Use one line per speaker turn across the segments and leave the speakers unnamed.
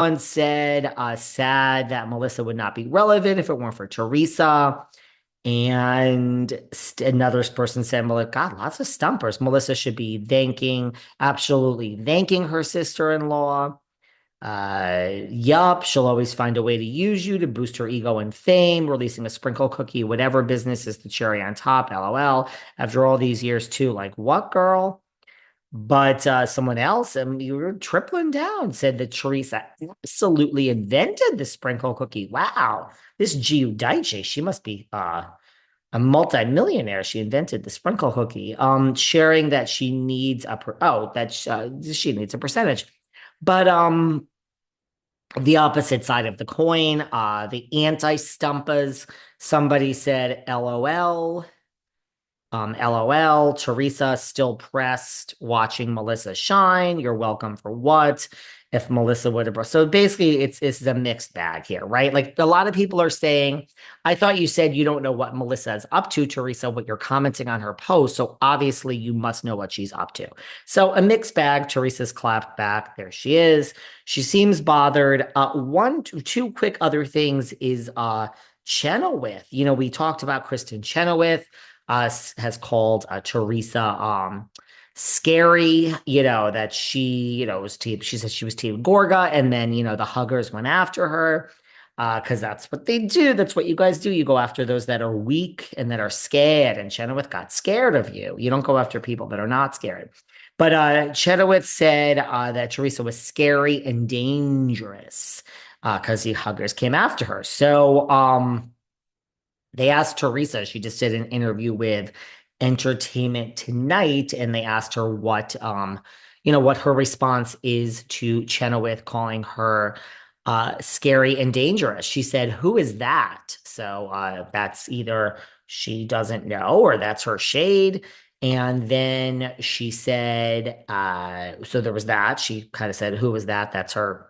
One said, sad that Melissa would not be relevant if it weren't for Teresa. And another person said, well, God, lots of stumpers. Melissa should be absolutely thanking her sister-in-law. Yup, she'll always find a way to use you to boost her ego and fame, releasing a sprinkle cookie, whatever business is the cherry on top, LOL. After all these years, too, like, what, girl? But someone else, and you were tripling down, said that Teresa absolutely invented the sprinkle cookie. Wow, this Giudice, she must be a multimillionaire. She invented the sprinkle cookie. Sharing that she needs she needs a percentage. But the opposite side of the coin, the anti-stumpas, somebody said, LOL. LOL, Teresa still pressed watching Melissa shine. You're welcome for what? If Melissa would have. So basically, it's a mixed bag here, right? Like a lot of people are saying, I thought you said you don't know what Melissa is up to, Teresa, but you're commenting on her post. So obviously, you must know what she's up to. So a mixed bag. Teresa's clapped back. There she is. She seems bothered. Two quick other things is Chenowith. You know, we talked about Kristen Chenoweth has called Teresa scary, that she, was she said she was team Gorga, and then, the huggers went after her because that's what they do. That's what you guys do. You go after those that are weak and that are scared, and Chenoweth got scared of you. You don't go after people that are not scared. But Chenoweth said that Teresa was scary and dangerous because the huggers came after her. So, they asked Teresa, she just did an interview with Entertainment Tonight, and they asked her what her response is to Chenoweth calling her scary and dangerous. She said, "Who is that?" So that's either she doesn't know or that's her shade. And then she said, so there was that. She kind of said, "Who was that?" That's her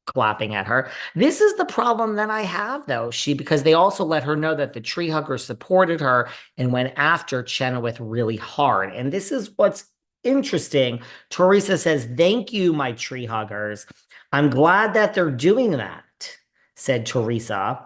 clapping at her. This is the problem that I have, though. Because they also let her know that the tree huggers supported her and went after Chenoweth really hard. And this is what's interesting. Teresa says, "Thank you, my tree huggers. I'm glad that they're doing that," said Teresa.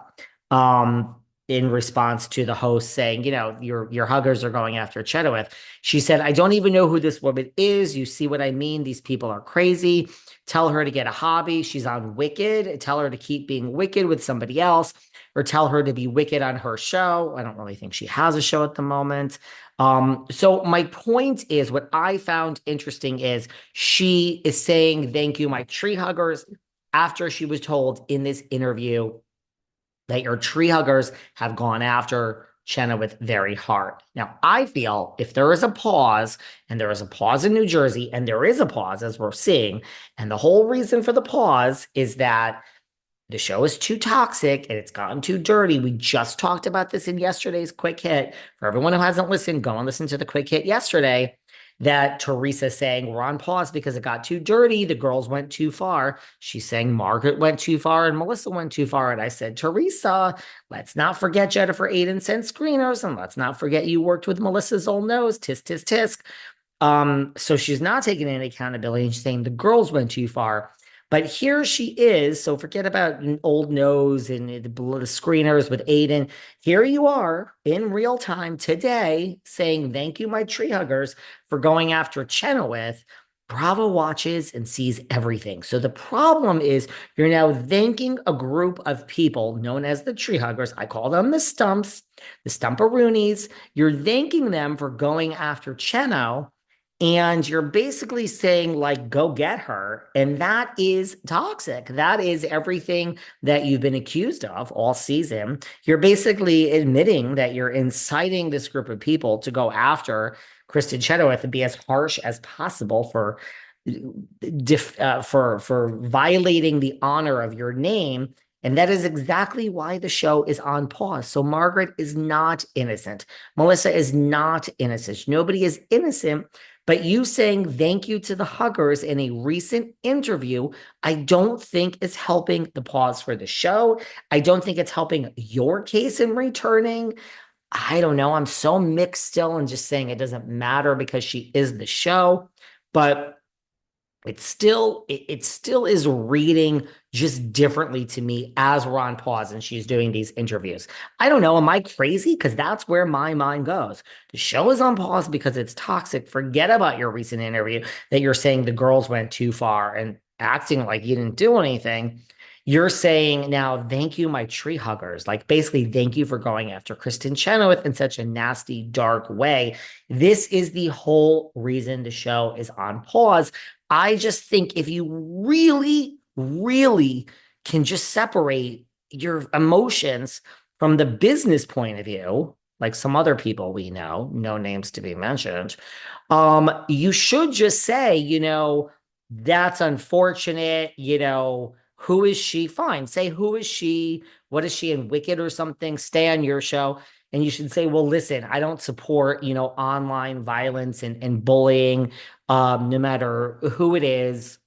Um, in response to the host saying, your huggers are going after Chenoweth. She said, "I don't even know who this woman is. You see what I mean? These people are crazy. Tell her to get a hobby. She's on Wicked. Tell her to keep being wicked with somebody else, or tell her to be wicked on her show." I don't really think she has a show at the moment. So my point is, what I found interesting is she is saying, "Thank you, my tree huggers," after she was told in this interview that your tree huggers have gone after Chenoweth very hard. Now, I feel if there is a pause, and there is a pause in New Jersey, and there is a pause as we're seeing, and the whole reason for the pause is that the show is too toxic and it's gotten too dirty. We just talked about this in yesterday's quick hit. For everyone who hasn't listened, go and listen to the quick hit yesterday. That Teresa saying we're on pause because it got too dirty. The girls went too far. She's saying Margaret went too far and Melissa went too far. And I said, Teresa, let's not forget Jennifer Aiden sent screeners, and let's not forget you worked with Melissa's old nose. Tisk, tisk, tisk. So she's not taking any accountability, and she's saying the girls went too far. But here she is. So forget about an old nose and the screeners with Aiden. Here you are in real time today saying, "Thank you, my tree huggers, for going after Chenoweth." Bravo watches and sees everything. So the problem is you're now thanking a group of people known as the tree huggers. I call them the stumps, the stumperoonies. You're thanking them for going after Cheno. And you're basically saying, like, go get her. And that is toxic. That is everything that you've been accused of all season. You're basically admitting that you're inciting this group of people to go after Kristen Chenoweth and be as harsh as possible for violating the honor of your name. And that is exactly why the show is on pause. So Margaret is not innocent. Melissa is not innocent. Nobody is innocent. But you saying thank you to the huggers in a recent interview, I don't think is helping the pause for the show. I don't think it's helping your case in returning. I don't know. I'm so mixed still and just saying it doesn't matter because she is the show. But it still is reading just differently to me as we're on pause and she's doing these interviews. I don't know. Am I crazy? Because that's where my mind goes. The show is on pause because it's toxic. Forget about your recent interview that you're saying the girls went too far and acting like you didn't do anything. You're saying now, thank you, my tree huggers. Like, basically, thank you for going after Kristen Chenoweth in such a nasty, dark way. This is the whole reason the show is on pause. I just think if you really, really can just separate your emotions from the business point of view, like some other people we know, no names to be mentioned, you should just say, that's unfortunate, who is she? Fine. Say, who is she? What is she in Wicked or something? Stay on your show. And you should say, well, listen, I don't support, online violence and bullying, no matter who it is.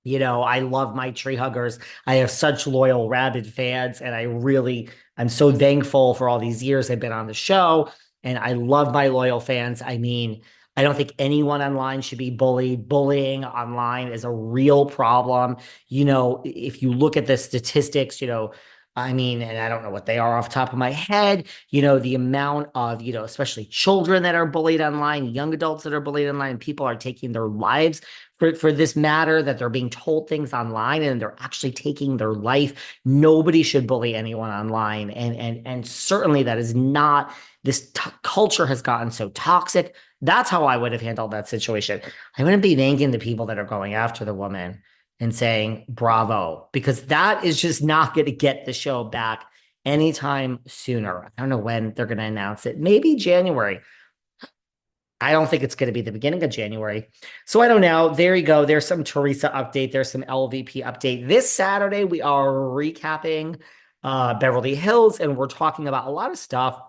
I love my tree huggers. I have such loyal rabid fans, and I'm so thankful for all these years I've been on the show. And I love my loyal fans. I mean, I don't think anyone online should be bullied. Bullying online is a real problem. If you look at the statistics, I mean, and I don't know what they are off the top of my head, the amount of, especially children that are bullied online, young adults that are bullied online, people are taking their lives for this matter, that they're being told things online and they're actually taking their life. Nobody should bully anyone online. And certainly that is not, this culture has gotten so toxic. That's how I would have handled that situation. I wouldn't be thanking the people that are going after the woman and saying bravo, because that is just not going to get the show back anytime sooner. I don't know when they're going to announce it. Maybe January. I don't think it's going to be the beginning of January. So I don't know. There you go. There's some Teresa update. There's some LVP update. This Saturday, we are recapping Beverly Hills, and we're talking about a lot of stuff.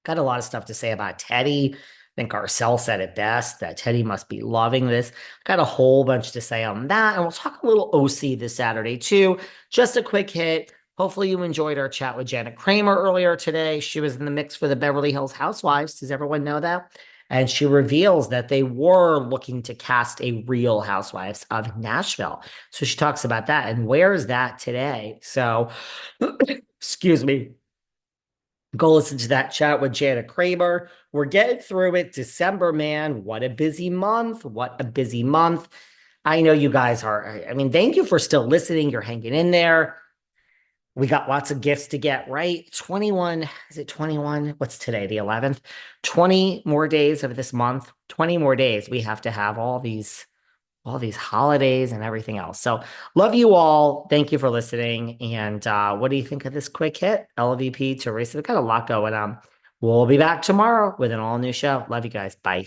Got a lot of stuff to say about Teddy. I think Garcelle said it best, that Teddy must be loving this. Got a whole bunch to say on that. And we'll talk a little OC this Saturday, too. Just a quick hit. Hopefully you enjoyed our chat with Janet Kramer earlier today. She was in the mix for the Beverly Hills Housewives. Does everyone know that? And she reveals that they were looking to cast a real Housewives of Nashville. So she talks about that. And where is that today? So, excuse me. Go listen to that chat with Janet Kramer. We're getting through it. December, man. What a busy month. What a busy month. I know you guys are. I mean, thank you for still listening. You're hanging in there. We got lots of gifts to get, right? 21, is it 21? What's today, the 11th? 20 more days of this month, 20 more days. We have to have all these holidays and everything else. So love you all. Thank you for listening. And what do you think of this quick hit? LVP, Teresa, we've got a lot going on. We'll be back tomorrow with an all new show. Love you guys. Bye.